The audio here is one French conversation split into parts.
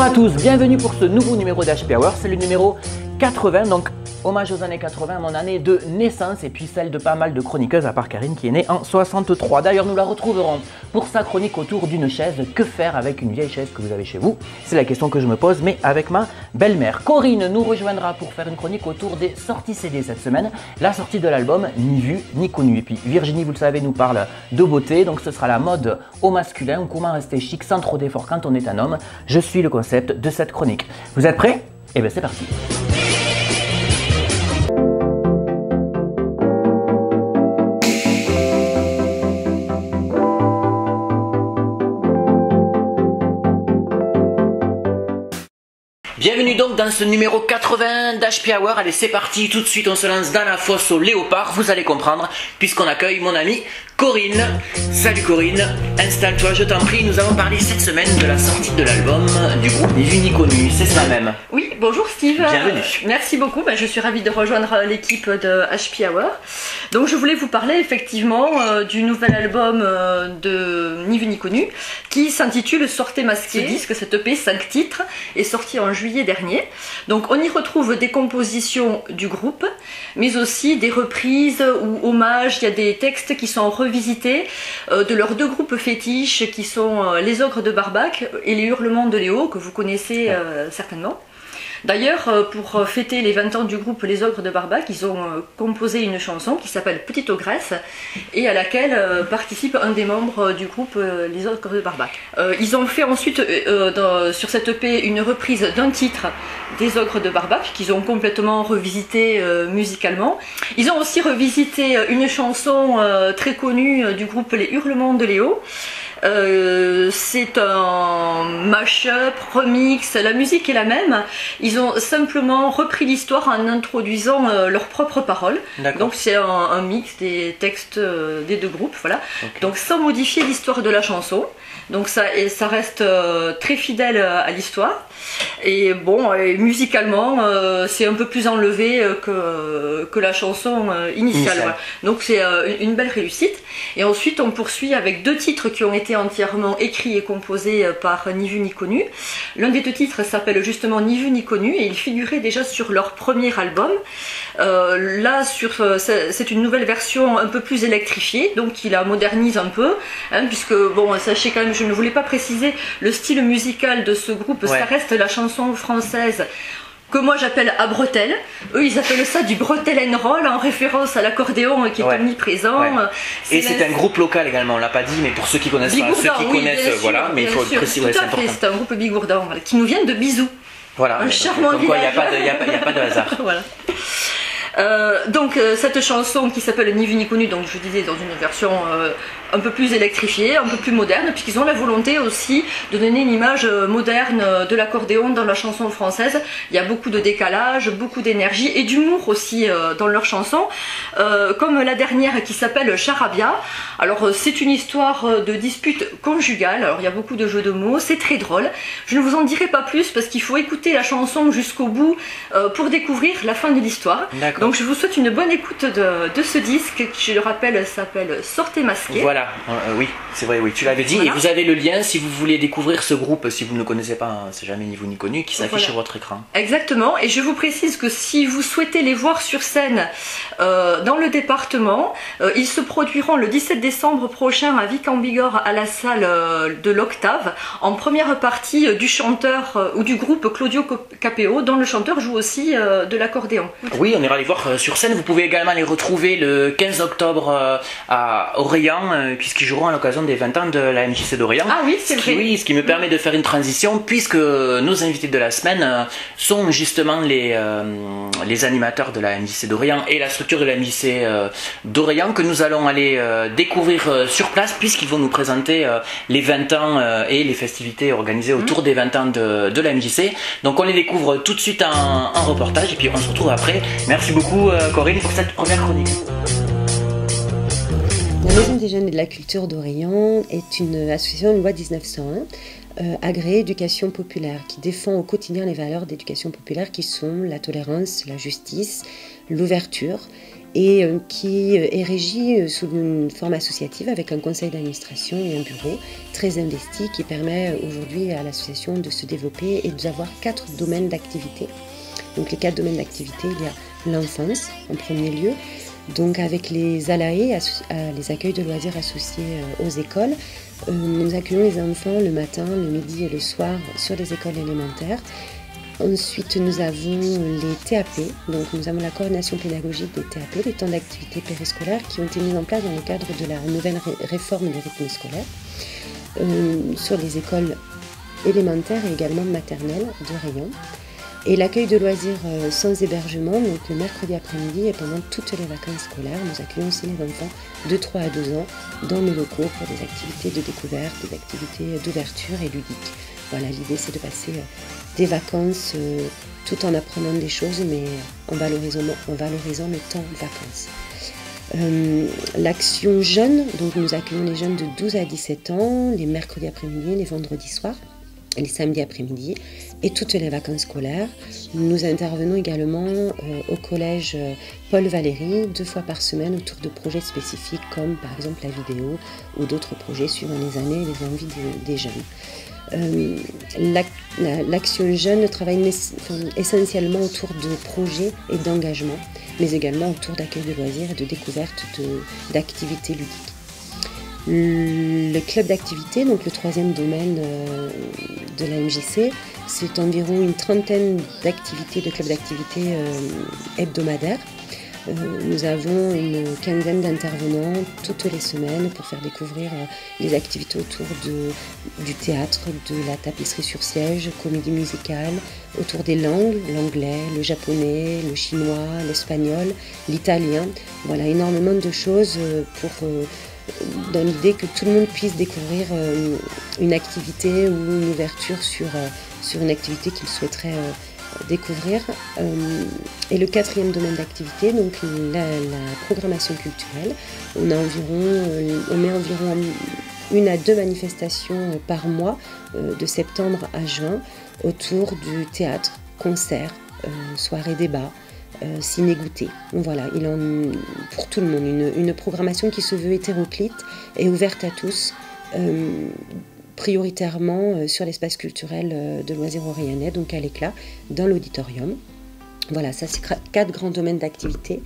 à tous, bienvenue pour ce nouveau numéro d'HP Hour, c'est le numéro 80, donc hommage aux années 80, mon année de naissance et puis celle de pas mal de chroniqueuses à part Karine qui est née en 63. D'ailleurs nous la retrouverons pour sa chronique autour d'une chaise. Que faire avec une vieille chaise que vous avez chez vous? C'est la question que je me pose, mais avec ma belle-mère. Corinne nous rejoindra pour faire une chronique autour des sorties CD cette semaine, la sortie de l'album Ni vu ni connu. Et puis Virginie, vous le savez, nous parle de beauté, donc ce sera la mode au masculin ou comment rester chic sans trop d'efforts quand on est un homme. Je suis le concept de cette chronique. Vous êtes prêts? Eh bien c'est parti. Bienvenue donc dans ce numéro 80 d'HP Hour. Allez, c'est parti, tout de suite on se lance dans la fosse au léopard, vous allez comprendre, puisqu'on accueille mon amie Corinne. Salut Corinne, installe-toi, je t'en prie. Nous allons parler cette semaine de la sortie de l'album du groupe Ni vu ni connu, c'est ça même. Oui, bonjour Steve. Bienvenue. Merci beaucoup, je suis ravie de rejoindre l'équipe de HP Hour. Donc je voulais vous parler effectivement du nouvel album de Ni vu ni connu qui s'intitule Sortez masqué. Ce disque, cette EP 5 titres, est sorti en juillet dernier. Donc on y retrouve des compositions du groupe, mais aussi des reprises ou hommages. Il y a des textes qui sont revisités de leurs deux groupes fétiches qui sont les Ogres de Barbac et les Hurlements de Léo, que vous connaissez certainement. D'ailleurs, pour fêter les 20 ans du groupe Les Ogres de Barbac, ils ont composé une chanson qui s'appelle Petite Ogresse et à laquelle participe un des membres du groupe Les Ogres de Barbac. Ils ont fait ensuite sur cette EP une reprise d'un titre des Ogres de Barbac qu'ils ont complètement revisité musicalement. Ils ont aussi revisité une chanson très connue du groupe Les Hurlements de Léo. C'est un mash-up, remix, la musique est la même. Ils ont simplement repris l'histoire en introduisant leurs propres paroles. Donc c'est un mix des textes des deux groupes, voilà. Okay. Donc sans modifier l'histoire de la chanson. Donc ça reste très fidèle à l'histoire. Et bon, musicalement, c'est un peu plus enlevé que la chanson initiale. Voilà. Donc c'est une belle réussite. Et ensuite, on poursuit avec deux titres qui ont été entièrement écrits et composés par Ni vu ni connu. L'un des deux titres s'appelle justement Ni vu ni connu et il figurait déjà sur leur premier album. Là, c'est une nouvelle version un peu plus électrifiée, donc il la modernise un peu, hein, puisque, bon, sachez quand même, je ne voulais pas préciser le style musical de ce groupe, ouais. Ça reste la chanson française que moi j'appelle à bretelle. Eux ils appellent ça du bretelle and roll en référence à l'accordéon qui est omniprésent. Ouais. Et c'est un groupe local également, on l'a pas dit, mais pour ceux qui connaissent pas, ceux qui connaissent, voilà, mais il faut le préciser, c'est important. C'est un groupe bigourdan, voilà, qui nous vient de Bisou. Voilà, un charmant village. Il n'y a pas de hasard. Voilà. Donc cette chanson qui s'appelle Ni vu ni connu, donc je disais dans une version un peu plus électrifiée, un peu plus moderne, puisqu'ils ont la volonté aussi de donner une image moderne de l'accordéon dans la chanson française. Il y a beaucoup de décalage, beaucoup d'énergie et d'humour aussi dans leurs chansons, comme la dernière qui s'appelle Charabia. Alors c'est une histoire de dispute conjugale, alors il y a beaucoup de jeux de mots, c'est très drôle. Je ne vous en dirai pas plus parce qu'il faut écouter la chanson jusqu'au bout pour découvrir la fin de l'histoire. Donc je vous souhaite une bonne écoute de ce disque qui, je le rappelle, s'appelle Sortez masqué. Voilà, oui, c'est vrai, oui, tu l'avais dit. Voilà. Et vous avez le lien si vous voulez découvrir ce groupe, si vous ne le connaissez pas, hein, c'est jamais Ni vu ni connu, qui s'affiche sur votre écran. Exactement, et je vous précise que si vous souhaitez les voir sur scène dans le département, ils se produiront le 17 décembre prochain à Vic en Bigorre à la salle de l'Octave, en première partie du chanteur ou du groupe Claudio Capéo, dont le chanteur joue aussi de l'accordéon. Oui, on ira les voir sur scène. Vous pouvez également les retrouver le 15 octobre à Orléans, puisqu'ils joueront à l'occasion des 20 ans de la MJC d'Orléans. Ah oui, c'est vrai. Oui, ce qui me permet de faire une transition, puisque nos invités de la semaine sont justement les animateurs de la MJC d'Orléans et la structure de la MJC d'Orléans, que nous allons aller découvrir sur place, puisqu'ils vont nous présenter les 20 ans et les festivités organisées autour des 20 ans de la MJC. Donc on les découvre tout de suite en reportage, et puis on se retrouve après. Merci beaucoup Corinne pour cette première chronique. La Maison des Jeunes et de la Culture d'Orléans est une association de loi 1901 agréée éducation populaire qui défend au quotidien les valeurs d'éducation populaire qui sont la tolérance, la justice, l'ouverture et qui est régie sous une forme associative avec un conseil d'administration et un bureau très investi qui permet aujourd'hui à l'association de se développer et d'avoir 4 domaines d'activité. Donc les 4 domaines d'activité, il y a l'enfance en premier lieu, donc avec les ALAE, les accueils de loisirs associés aux écoles. Nous accueillons les enfants le matin, le midi et le soir sur les écoles élémentaires. Ensuite, nous avons les TAP, donc nous avons la coordination pédagogique des TAP, les temps d'activité périscolaires qui ont été mis en place dans le cadre de la nouvelle réforme des rythmes scolaires sur les écoles élémentaires et également maternelles de Rayon. Et l'accueil de loisirs sans hébergement, donc le mercredi après-midi et pendant toutes les vacances scolaires, nous accueillons aussi les enfants de 3 à 12 ans dans nos locaux pour des activités de découverte, des activités d'ouverture et ludiques. Voilà, l'idée c'est de passer des vacances tout en apprenant des choses, mais en valorisant le temps de vacances. L'action jeune, donc nous accueillons les jeunes de 12 à 17 ans, les mercredis après-midi, les vendredis soirs, les samedis après-midi et toutes les vacances scolaires. Nous intervenons également au collège Paul Valéry 2 fois par semaine autour de projets spécifiques comme par exemple la vidéo ou d'autres projets suivant les années et les envies des jeunes. L'action jeune travaille essentiellement autour de projets et d'engagement, mais également autour d'accueil de loisirs et de découverte d'activités ludiques. Le club d'activité, donc le 3e domaine de la MJC, c'est environ une trentaine d'activités, de clubs d'activité hebdomadaires. Nous avons une quinzaine d'intervenants toutes les semaines pour faire découvrir les activités autour du théâtre, de la tapisserie sur siège, comédie musicale, autour des langues, l'anglais, le japonais, le chinois, l'espagnol, l'italien. Voilà, énormément de choses dans l'idée que tout le monde puisse découvrir une activité ou une ouverture sur une activité qu'il souhaiterait découvrir. Et le 4e domaine d'activité, donc la programmation culturelle, on met environ 1 à 2 manifestations par mois de septembre à juin autour du théâtre, concerts, soirées débat, ciné-goûter. Voilà, pour tout le monde, une programmation qui se veut hétéroclite et ouverte à tous, prioritairement sur l'espace culturel de loisirs orléanais, donc à l'éclat, dans l'auditorium. Voilà, ça c'est 4 grands domaines d'activité.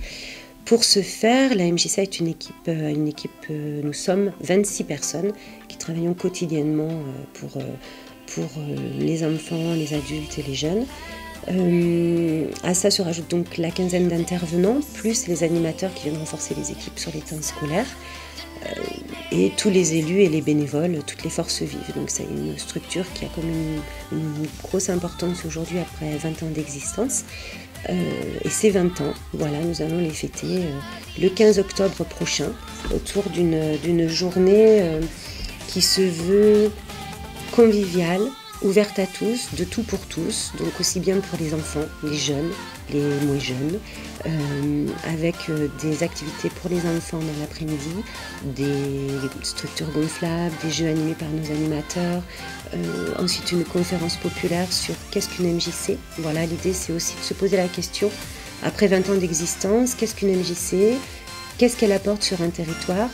Pour ce faire, la MJC est une équipe, nous sommes 26 personnes qui travaillons quotidiennement pour les enfants, les adultes et les jeunes. À ça se rajoute donc la quinzaine d'intervenants, plus les animateurs qui viennent renforcer les équipes sur les temps scolaires, et tous les élus et les bénévoles, toutes les forces vives. Donc c'est une structure qui a comme une grosse importance aujourd'hui après 20 ans d'existence. Et ces 20 ans, voilà, nous allons les fêter le 15 octobre prochain, autour d'une journée qui se veut conviviale, ouverte à tous, de tout pour tous, donc aussi bien pour les enfants, les jeunes, les moins jeunes, avec des activités pour les enfants dans l'après-midi, des structures gonflables, des jeux animés par nos animateurs, ensuite une conférence populaire sur qu'est-ce qu'une MJC. Voilà, l'idée c'est aussi de se poser la question, après 20 ans d'existence, qu'est-ce qu'une MJC, qu'est-ce qu'elle apporte sur un territoire,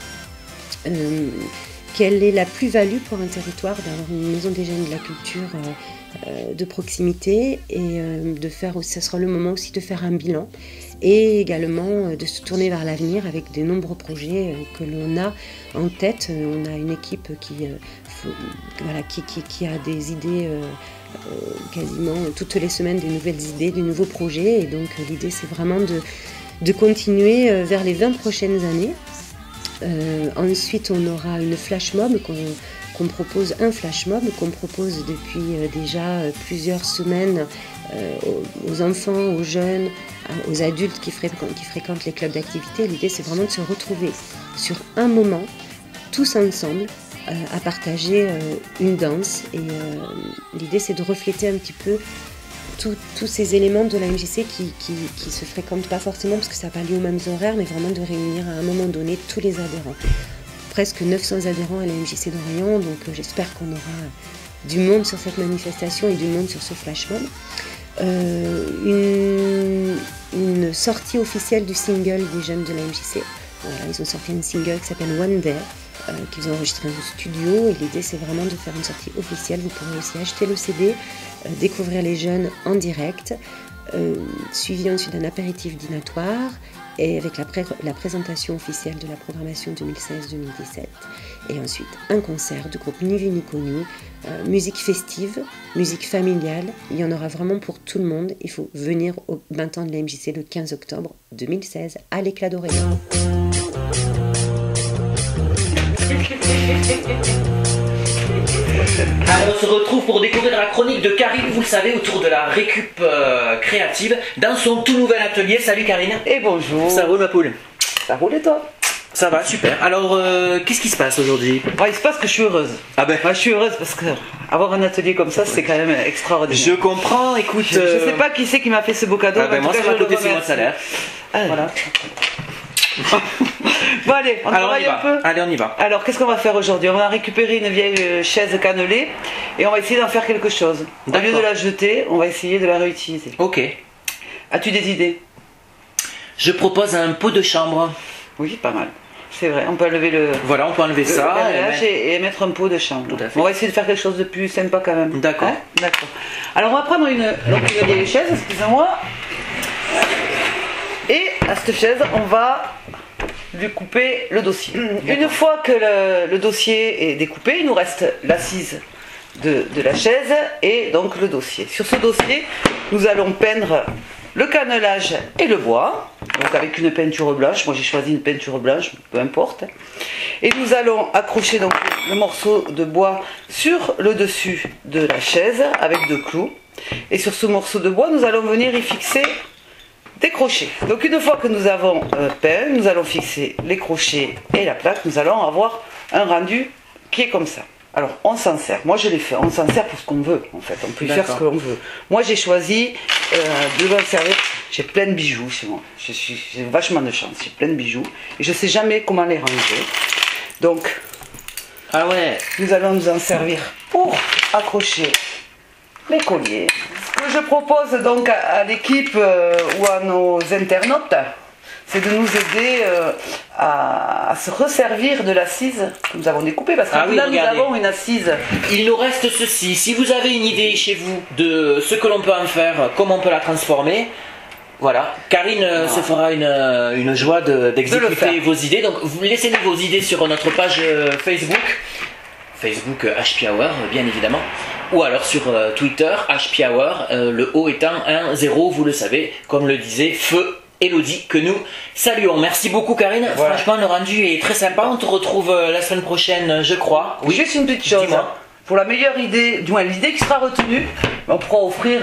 quelle est la plus-value pour un territoire d'avoir une maison des jeunes de la culture de proximité, et ce sera le moment aussi de faire un bilan et également de se tourner vers l'avenir avec de nombreux projets que l'on a en tête. On a une équipe qui a des idées quasiment toutes les semaines, des nouvelles idées, des nouveaux projets, et donc l'idée c'est vraiment de continuer vers les 20 prochaines années. Ensuite, on aura une flash mob qu'on propose depuis déjà plusieurs semaines aux enfants, aux jeunes, aux adultes qui fréquentent les clubs d'activité. L'idée, c'est vraiment de se retrouver sur un moment, tous ensemble, à partager une danse. Et l'idée, c'est de refléter un petit peu tous ces éléments de la MJC qui se fréquentent pas forcément parce que ça n'a pas lieu aux mêmes horaires, mais vraiment de réunir à un moment donné tous les adhérents. Presque 900 adhérents à la MJC d'Orléans, donc j'espère qu'on aura du monde sur cette manifestation et du monde sur ce flash mob. une sortie officielle du single des jeunes de la MJC. Voilà, ils ont sorti un single qui s'appelle One Day, qu'ils ont enregistré en studio, et l'idée c'est vraiment de faire une sortie officielle. Vous pourrez aussi acheter le CD, découvrir les jeunes en direct, suivi ensuite d'un apéritif dînatoire, et avec la présentation officielle de la programmation 2016-2017, et ensuite un concert du groupe Ni Vu Ni Connu, musique festive, musique familiale, il y en aura vraiment pour tout le monde. Il faut venir au 20 ans de la MJC le 15 octobre 2016 à l'Éclat d'Orient. Alors on se retrouve pour découvrir la chronique de Karine, vous le savez, autour de la récup créative dans son tout nouvel atelier. Salut Karine. Et bonjour. Ça roule ma poule? Ça roule et toi? Ça va, super. Alors qu'est-ce qui se passe aujourd'hui? Il se passe que je suis heureuse. Ah ben Je suis heureuse parce que avoir un atelier comme ça, c'est quand même extraordinaire. je comprends, écoute... Je sais pas qui c'est qui m'a fait ce beau cadeau. moi ça m'a coûté 6 mois de salaire. Voilà. Bon allez, on travaille un peu. Allez, on y va. Alors qu'est-ce qu'on va faire aujourd'hui? On va récupérer une vieille chaise cannelée et on va essayer d'en faire quelque chose. Au lieu de la jeter, on va essayer de la réutiliser. Ok. As-tu des idées? Je propose un pot de chambre. Oui, pas mal. C'est vrai, on peut enlever le... Voilà, on peut enlever ça. Et mettre un pot de chambre. Tout à fait. On va essayer de faire quelque chose de plus sympa quand même. D'accord. Hein? D'accord. Alors on va prendre une vieille chaise, excusez-moi. Et à cette chaise, on va lui couper le dossier. Une fois que le dossier est découpé, il nous reste l'assise de la chaise et donc le dossier. Sur ce dossier, nous allons peindre le cannelage et le bois, donc avec une peinture blanche. Moi j'ai choisi une peinture blanche, peu importe. Et nous allons accrocher donc le morceau de bois sur le dessus de la chaise avec 2 clous. Et sur ce morceau de bois, nous allons venir y fixer des crochets. Donc une fois que nous avons peint, nous allons fixer les crochets et la plaque. Nous allons avoir un rendu qui est comme ça. Alors on s'en sert, moi je l'ai fait, on s'en sert pour ce qu'on veut en fait, on peut y faire ce que l'on veut. Moi j'ai choisi de m'en servir, j'ai plein de bijoux chez moi, j'ai vachement de chance, j'ai plein de bijoux et je sais jamais comment les ranger. Donc nous allons nous en servir pour accrocher les colliers. Ce que je propose donc à l'équipe ou à nos internautes, c'est de nous aider à se resservir de l'assise que nous avons découpée, parce que là nous avons une assise. Il nous reste ceci. Si vous avez une idée chez vous de ce que l'on peut en faire, comment on peut la transformer, voilà, Karine se fera une joie d'exécuter vos idées. Donc vous laissez-nous vos idées sur notre page Facebook HP Hour bien évidemment, ou alors sur Twitter HP Hour, le O étant un 0, vous le savez, comme le disait Feu Elodie, que nous saluons. Merci beaucoup Karine, voilà. Franchement le rendu est très sympa. On te retrouve la semaine prochaine je crois. Oui. Juste une petite chose, pour la meilleure idée, du moins l'idée qui sera retenue, on pourra offrir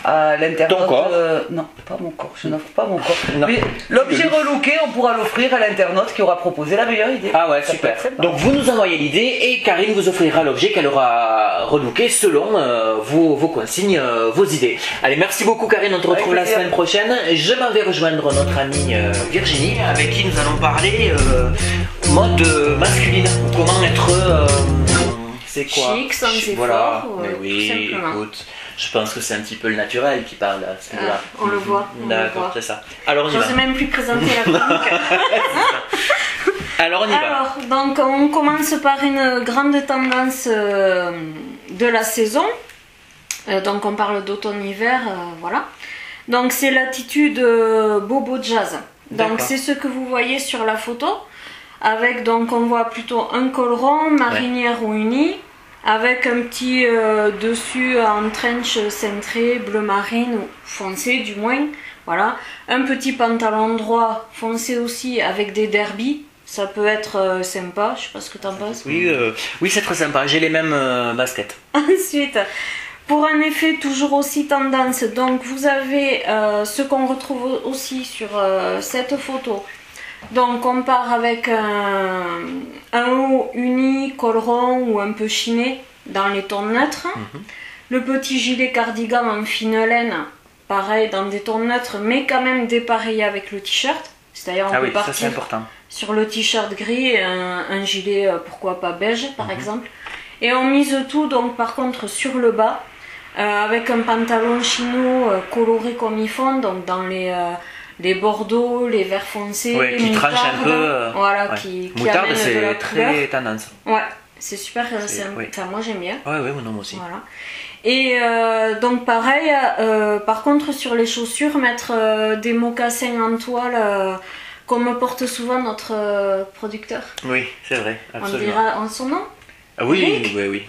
à l'internaute. Ton corps non, pas mon corps, je n'offre pas mon corps. Mais l'objet relooké, on pourra l'offrir à l'internaute qui aura proposé la meilleure idée. Ah ouais, super. Donc vous nous envoyez l'idée et Karine vous offrira l'objet qu'elle aura relooké selon vos consignes, vos idées. Allez, merci beaucoup Karine, on te retrouve la semaine prochaine. Je m'en vais rejoindre notre amie Virginie, avec qui nous allons parler mode masculine. Comment être... c'est quoi? Chic, sans effort, voilà. Mais oui, simplement. Écoute, je pense que c'est un petit peu le naturel qui parle à ce niveau-là. On le voit. D'accord, c'est ça. Alors on y va. Je n'ose même plus présenter la chronique. Alors on y va. Alors, donc on commence par une grande tendance de la saison. Donc on parle d'automne-hiver, voilà. Donc c'est l'attitude Bobo Jazz. Donc c'est ce que vous voyez sur la photo. Avec, donc on voit plutôt un col rond, marinière ou uni, avec un petit dessus en trench cintré, bleu marine, ou foncé du moins, voilà. Un petit pantalon droit foncé aussi avec des derbies, ça peut être sympa, je sais pas ce que t'en penses. Oui, oui c'est très sympa, j'ai les mêmes baskets. Ensuite, pour un effet toujours aussi tendance, donc vous avez ce qu'on retrouve aussi sur cette photo. Donc on part avec un haut uni, col rond ou un peu chiné dans les tons neutres. Le petit gilet cardigan en fine laine, pareil dans des tons neutres mais quand même dépareillé avec le t-shirt. C'est-à-dire on peut partir sur le t-shirt gris et un gilet pourquoi pas beige par exemple. Et on mise tout donc par contre sur le bas avec un pantalon chino coloré comme ils font, donc dans les bordeaux, les verts foncés, Ouais, qui moutarde, tranche un peu. voilà, Ouais. qui Moutarde, amène de la c'est couleur. très tendance. Ouais, c'est super, oui. enfin, moi j'aime bien. Ouais, ouais, moi aussi. Voilà. Et donc pareil, par contre sur les chaussures, mettre des mocassins en toile, comme porte souvent notre producteur. Oui, c'est vrai, On absolument. dira en son nom, Ah oui, Eric. oui, oui.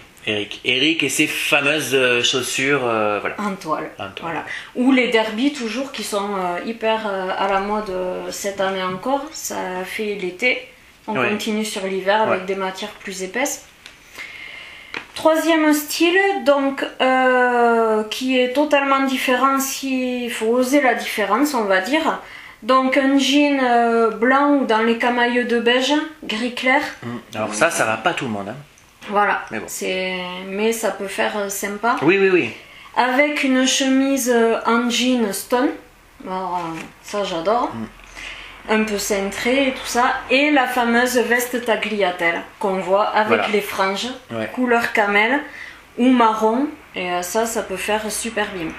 Eric et ses fameuses chaussures, voilà. en toile. En toile. Voilà. Ou les derbies toujours qui sont hyper à la mode cette année encore. Ça fait l'été. On Ouais. continue sur l'hiver avec Ouais. des matières plus épaisses. Troisième style, donc qui est totalement différent, il faut oser la différence, on va dire. Donc un jean blanc ou dans les camailleux de beige, gris clair. Alors ça va pas tout le monde. Hein. Voilà, Mais bon. mais ça peut faire sympa. Oui, oui, oui. Avec une chemise en jean stone. Alors, ça j'adore. Un peu cintrée et tout ça. Et la fameuse veste tagliatelle qu'on voit avec Voilà. les franges, Ouais. couleur camel ou marron. Et ça peut faire super bien.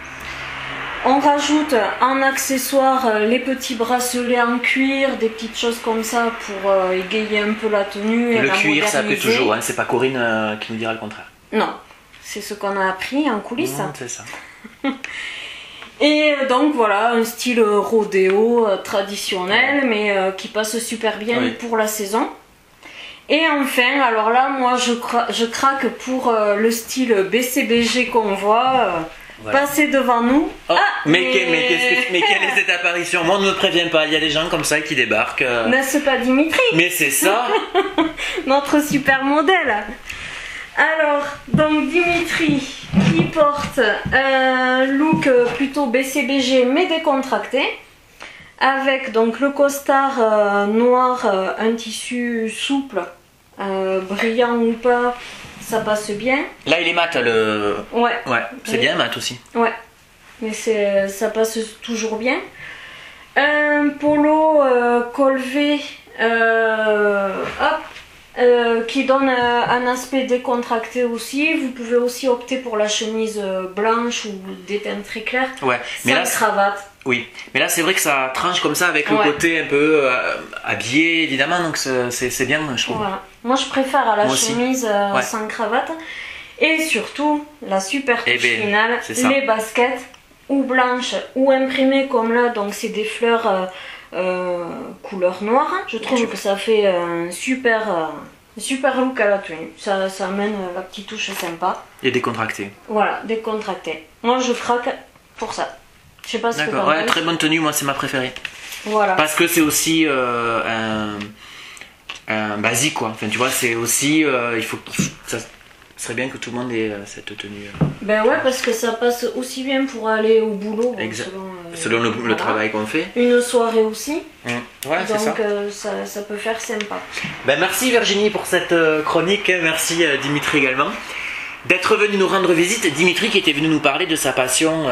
On rajoute en accessoire les petits bracelets en cuir, des petites choses comme ça pour égayer un peu la tenue. Et Le la cuir, ça plaît moderniser. toujours. Hein. C'est pas Corinne qui nous dira le contraire. Non, c'est ce qu'on a appris en coulisses. C'est ça. Et donc voilà, un style rodéo traditionnel, mais qui passe super bien Oui. pour la saison. Et enfin, alors là, moi je craque pour le style BCBG qu'on voit Voilà. passer devant nous. Oh, Ah, mais quelle est cette apparition? Moi, on ne me prévient pas. Il y a des gens comme ça qui débarquent. N'est-ce pas Dimitri, Mais c'est ça. notre super modèle? Alors, donc Dimitri qui porte un look plutôt BCBG mais décontracté, avec donc le costard noir, un tissu souple, brillant ou pas, ça passe bien. Là, il est mat, le. Ouais, Ouais, c'est Oui. bien mat aussi. ouais, mais ça passe toujours bien. Un polo col V, hop, qui donne un aspect décontracté aussi. Vous pouvez aussi opter pour la chemise blanche ou des teintes très claires, Ouais, mais sans là, cravate. oui. Mais là, c'est vrai que ça tranche comme ça avec le Ouais. côté un peu habillé, évidemment. Donc, c'est bien, je trouve. Voilà. Moi je préfère à la Moi aussi. chemise Ouais. sans cravate. Et surtout, la super touche Eh ben, finale, c'est ça. les baskets, ou blanches ou imprimées comme là, donc c'est des fleurs couleur noire. Je trouve que ça fait un super look à la tenue. Ça amène la petite touche sympa. Et décontracté. Voilà, décontracté. Moi je craque pour ça. Je sais pas ce que D'accord, t'en ouais, penses. très bonne tenue, moi, c'est ma préférée. Voilà. Parce que c'est aussi un basique, quoi. Enfin, tu vois, c'est aussi. Ça serait bien que tout le monde ait cette tenue. Ben ouais, parce que ça passe aussi bien pour aller au boulot. bon, Exact. selon, Selon le voilà. travail qu'on fait. Une soirée aussi. Voilà, c'est ça. Donc ça peut faire sympa. Ben, merci Virginie pour cette chronique. Merci Dimitri également. D'être venu nous rendre visite. Dimitri qui était venu nous parler de sa passion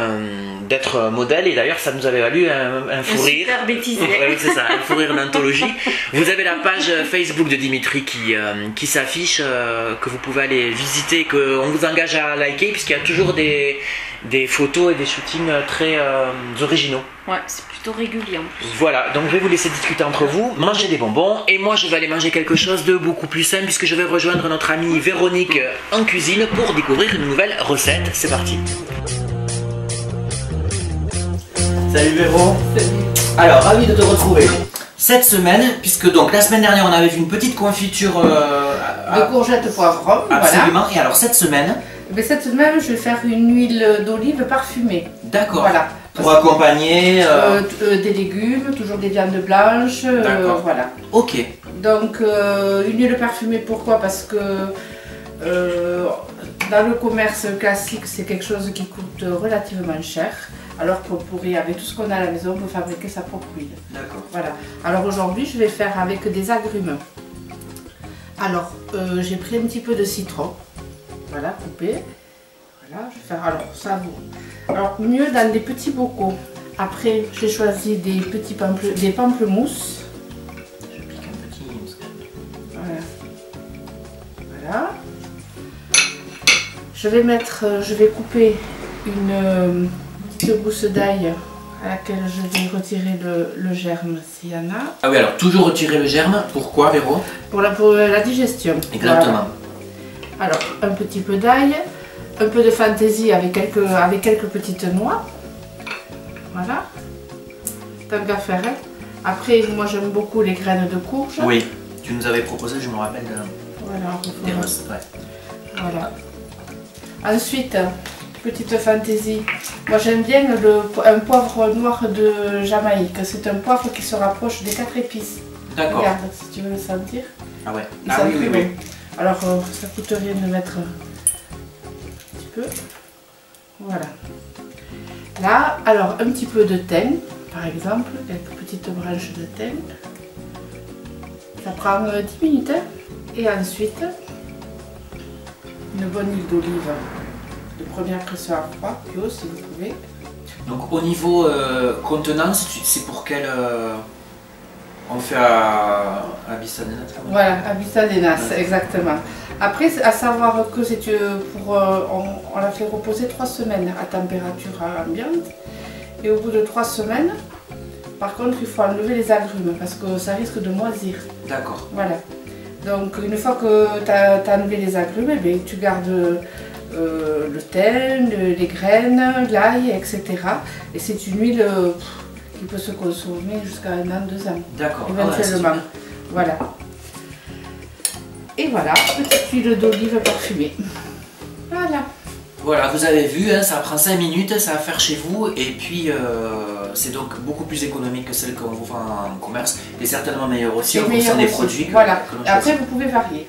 d'être modèle. Et d'ailleurs, ça nous avait valu un fou Un rire. super bêtisier. Ouais, c'est ça, un fou rire d'anthologie. Vous avez la page Facebook de Dimitri qui s'affiche, que vous pouvez aller visiter, qu'on vous engage à liker, puisqu'il y a toujours des photos et des shootings très originaux. Ouais, c'est plutôt régulier en plus. Voilà, donc je vais vous laisser discuter entre vous, manger des bonbons, et moi je vais aller manger quelque chose de beaucoup plus simple, puisque je vais rejoindre notre amie Véronique en cuisine pour découvrir une nouvelle recette. C'est parti. Salut Véro. Alors, ravi de te retrouver. Cette semaine, puisque donc la semaine dernière on avait vu une petite confiture De courgettes poivron, absolument, et alors cette semaine, voilà. Mais cette semaine, je vais faire une huile d'olive parfumée. d'accord, Voilà. pour accompagner... Des légumes, toujours des viandes blanches, D'accord. voilà. Ok, Donc une huile parfumée, pourquoi? Parce que dans le commerce classique, c'est quelque chose qui coûte relativement cher. Alors qu'on pourrait, avec tout ce qu'on a à la maison, on peut fabriquer sa propre huile. d'accord. Voilà. Alors aujourd'hui, je vais faire avec des agrumes. Alors, j'ai pris un petit peu de citron. Voilà, coupé. Voilà, je vais faire alors ça. Alors, mieux dans des petits bocaux. Après, j'ai choisi des petits pamplemousses. Je pique un petit... Voilà. Voilà. Je vais couper une petite gousse d'ail à laquelle je vais retirer le germe s'il y en a. Ah oui, alors toujours retirer le germe. Pourquoi, Véro? Pour la digestion. Exactement. Voilà. Alors, un petit peu d'ail, un peu de fantaisie avec quelques petites noix. Voilà. Tant qu'à faire. Hein. Après, moi j'aime beaucoup les graines de courge. Oui, tu nous avais proposé, je me rappelle, Voilà. des recettes. Ouais. Voilà. Ensuite, petite fantaisie. Moi j'aime bien un poivre noir de Jamaïque. C'est un poivre qui se rapproche des 4 épices. D'accord. Regarde, si tu veux le sentir. Ah ouais. Il Ah sent oui, très oui, bon. oui. Alors ça coûte rien de mettre un petit peu. Voilà. Là, alors un petit peu de thym, par exemple, quelques petites branches de thym. Ça prend 10 minutes. Hein. Et ensuite, une bonne huile d'olive de première pression à froid, bio si vous pouvez. Donc au niveau contenance, c'est pour quel... on fait à Bissadenas. Voilà, à Bissadenas, exactement. Après, à savoir que c'est on la fait reposer 3 semaines à température ambiante. Et au bout de 3 semaines, par contre, il faut enlever les agrumes parce que ça risque de moisir. D'accord. Voilà. Donc une fois que tu as enlevé les agrumes, eh bien, tu gardes le thym, les graines, l'ail, etc. Et c'est une huile qui peut se consommer jusqu'à 1 an, 2 ans. D'accord. Éventuellement. Voilà. Et voilà, petite huile d'olive parfumée. Voilà. Voilà, vous avez vu, hein, ça prend 5 minutes, ça va faire chez vous. Et puis, c'est donc beaucoup plus économique que celle qu'on vous vend en commerce. Et certainement meilleur aussi en fonction des produits. Voilà. Après, vous pouvez varier.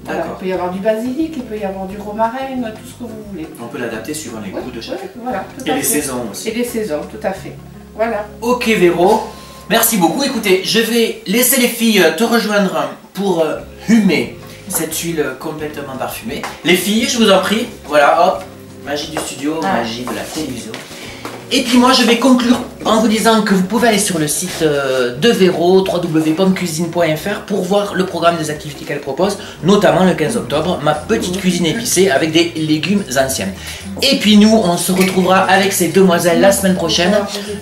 Voilà. D'accord. Il peut y avoir du basilic, il peut y avoir du romarin, tout ce que vous voulez. On peut l'adapter suivant les goûts de chacun. Voilà, et les saisons aussi. Et les saisons, tout à fait. Voilà. Ok Véro, merci beaucoup. Écoutez, je vais laisser les filles te rejoindre pour humer cette huile complètement parfumée. Les filles, je vous en prie, voilà, hop, magie du studio, magie de la télévision. Et puis moi je vais conclure en vous disant que vous pouvez aller sur le site de Véro, www.pommecuisine.fr, pour voir le programme des activités qu'elle propose, notamment le 15 octobre, ma petite cuisine épicée avec des légumes anciens. Et puis nous, on se retrouvera avec ces demoiselles la semaine prochaine.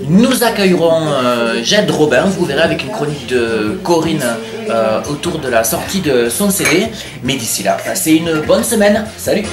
Nous accueillerons Jade Robin, vous verrez, avec une chronique de Corinne autour de la sortie de son CD. Mais d'ici là, passez une bonne semaine. Salut!